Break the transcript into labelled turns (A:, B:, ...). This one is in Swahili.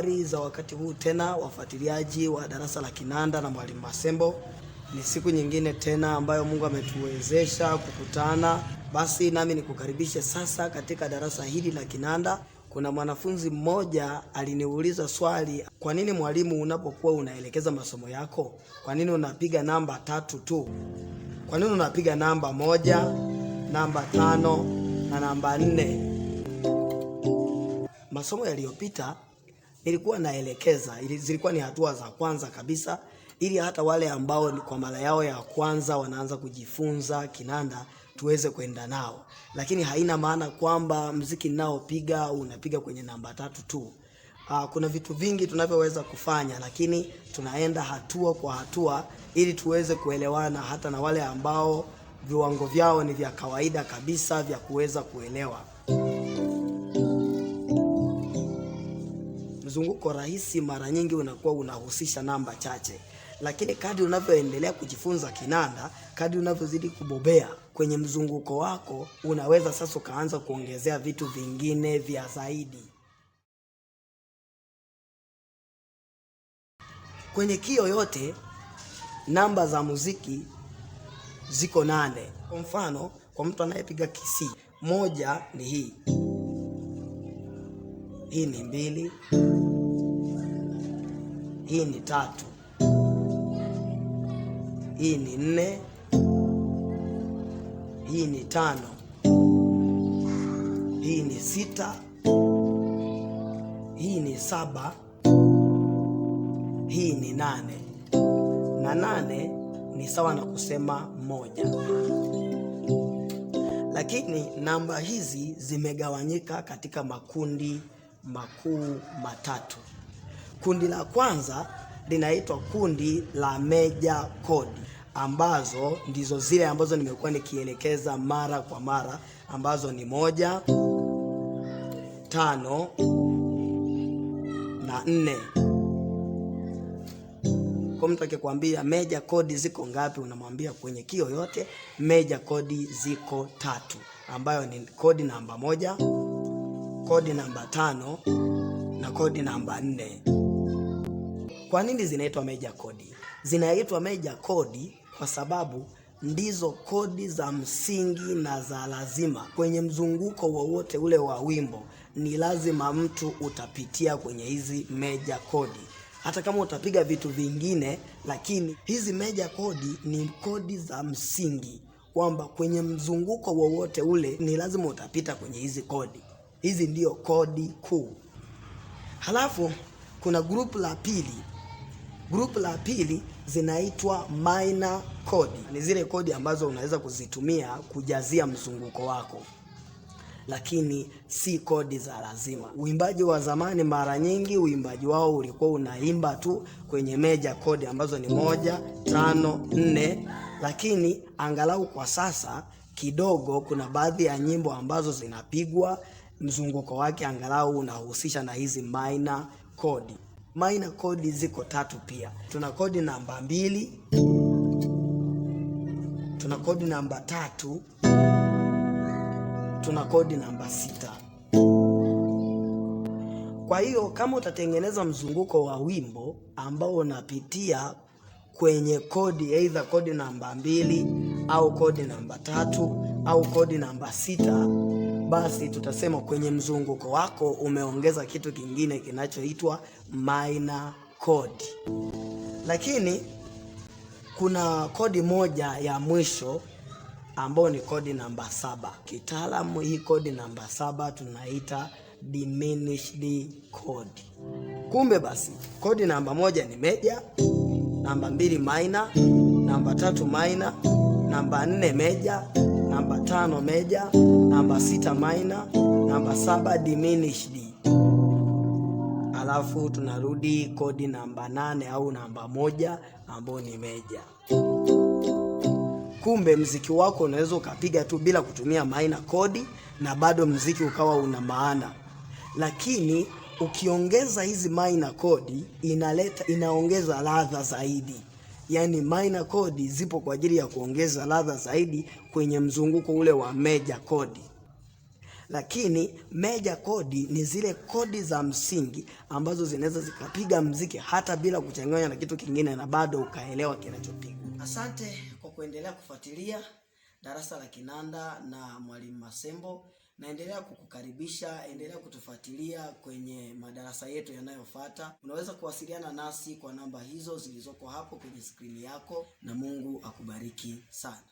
A: Habari za wakati huu tena, wafuatiliaji wa darasa la kinanda na Mwalimu Masembo. Ni siku nyingine tena ambayo Mungu ametuwezesha kukutana. Basi nami nikukaribishe sasa katika darasa hili la kinanda. Kuna mwanafunzi mmoja aliniuliza swali, kwa nini mwalimu unapokuwa unaelekeza masomo yako, kwa nini unapiga namba 3 tu? Kwa nini unapiga namba 1, namba 5 na namba 4? Masomo yaliyopita nilikuwa naelekeza, zilikuwa ni hatua za kwanza kabisa, ili hata wale ambao kwa mara yao ya kwanza wanaanza kujifunza kinanda tuweze kwenda nao. Lakini haina maana kwamba muziki ninaopiga unapiga kwenye namba 3 tu. Kuna vitu vingi tunavyoweza kufanya, lakini tunaenda hatua kwa hatua ili tuweze kuelewana hata na wale ambao viwango vyao ni vya kawaida kabisa vya kuweza kuelewa. Mzunguko rahisi mara nyingi unakuwa unahusisha namba chache, lakini kadri unavyoendelea kujifunza kinanda, kadri unavyozidi kubobea kwenye mzunguko wako, unaweza sasa ukaanza kuongezea vitu vingine vya zaidi. Kwenye key yoyote namba za muziki ziko 8. Kwa mfano, kwa mtu anayepiga key C, 1 ni hii. Hii ni 2. Hii ni 3. Hii ni 4. Hii ni 5. Hii ni 6. Hii ni 7. Hii ni 8. Na 8 ni sawa na kusema 1. Lakini namba hizi zimegawanyika katika makundi makuu matatu. Kundi la kwanza linaitwa kundi la major chord, ambazo ndizo zile ambazo nimekuwa nikielekeza mara kwa mara, ambazo ni 1, 5 na 4. Kwa mtu akikwambia major chord ziko ngapi, unamwambia kwenye key yoyote major chord ziko 3, ambayo ni chord namba 1, chord namba 5 na chord namba 4. Kwa nini zinaitwa major chord? Zinaitwa major chord kwa sababu ndizo kodi za msingi na za lazima kwenye mzunguko wowote ule wa wimbo. Ni lazima mtu utapitia kwenye hizi major chord. Hata kama utapiga vitu vingine, lakini hizi major chord ni kodi za msingi, kwamba kwenye mzunguko wowote ule ni lazima utapita kwenye hizi kodi. Hizi ndio kodi kuu. Halafu kuna group la pili. Group la pili zinaitwa minor chord. Ni zile kodi ambazo unaweza kuzitumia kujazia mzunguko wako, lakini si kodi za lazima. Uimbaji wa zamani mara nyingi uimbaji wao ulikuwa unaimba tu kwenye major chord ambazo ni 1, 5, 4, lakini angalau kwa sasa kidogo kuna baadhi ya nyimbo ambazo zinapigwa mzunguko wake angalau unahusisha na hizi minor chord. Minor chord ziko 3 pia. Tuna chord namba 2, tuna chord namba 3, tuna chord namba 6. Kwa hiyo kama utatengeneza mzunguko wa wimbo ambao unapitia kwenye kodi, either kodi namba 2 au kodi namba 3 au kodi namba 6, basi tutasema kwenye mzunguko wako umeongeza kitu kingine kinachoitwa minor chord. Lakini kuna kodi moja ya mwisho ambayo ni kodi namba 7. Kitaalamu hii kodi namba 7 tunaita Diminished Chord. Kumbe basi kodi namba 1 ni major, namba 2 minor, namba 3 minor, namba 4 major, namba 5 major, namba 6 minor, namba 7 diminished. Alafu tunarudi kodi namba 8 au namba 1 ambayo ni major. Kumbe mziki wako unaweza ukapiga tu bila kutumia minor chord na bado mziki ukawa una maana. Lakini ukiongeza hizi minor chord inaongeza ladha zaidi. Yaani minor chord zipo kwa ajili ya kuongeza ladha zaidi kwenye mzunguko ule wa major chord. Lakini major chord ni zile kodi za msingi ambazo zinaweza zikapiga mziki hata bila kuchanganya na kitu kingine na bado ukaelewa kinachopigwa. Asante kwa kuendelea kufuatilia darasa la kinanda na Mwalimu Masembo. Naendelea kukukaribisha, endelea kutufuatilia kwenye madarasa yetu yanayofuata. Unaweza kuwasiliana nasi kwa namba hizo zilizoko hapo kwenye skrini yako, na Mungu akubariki sana.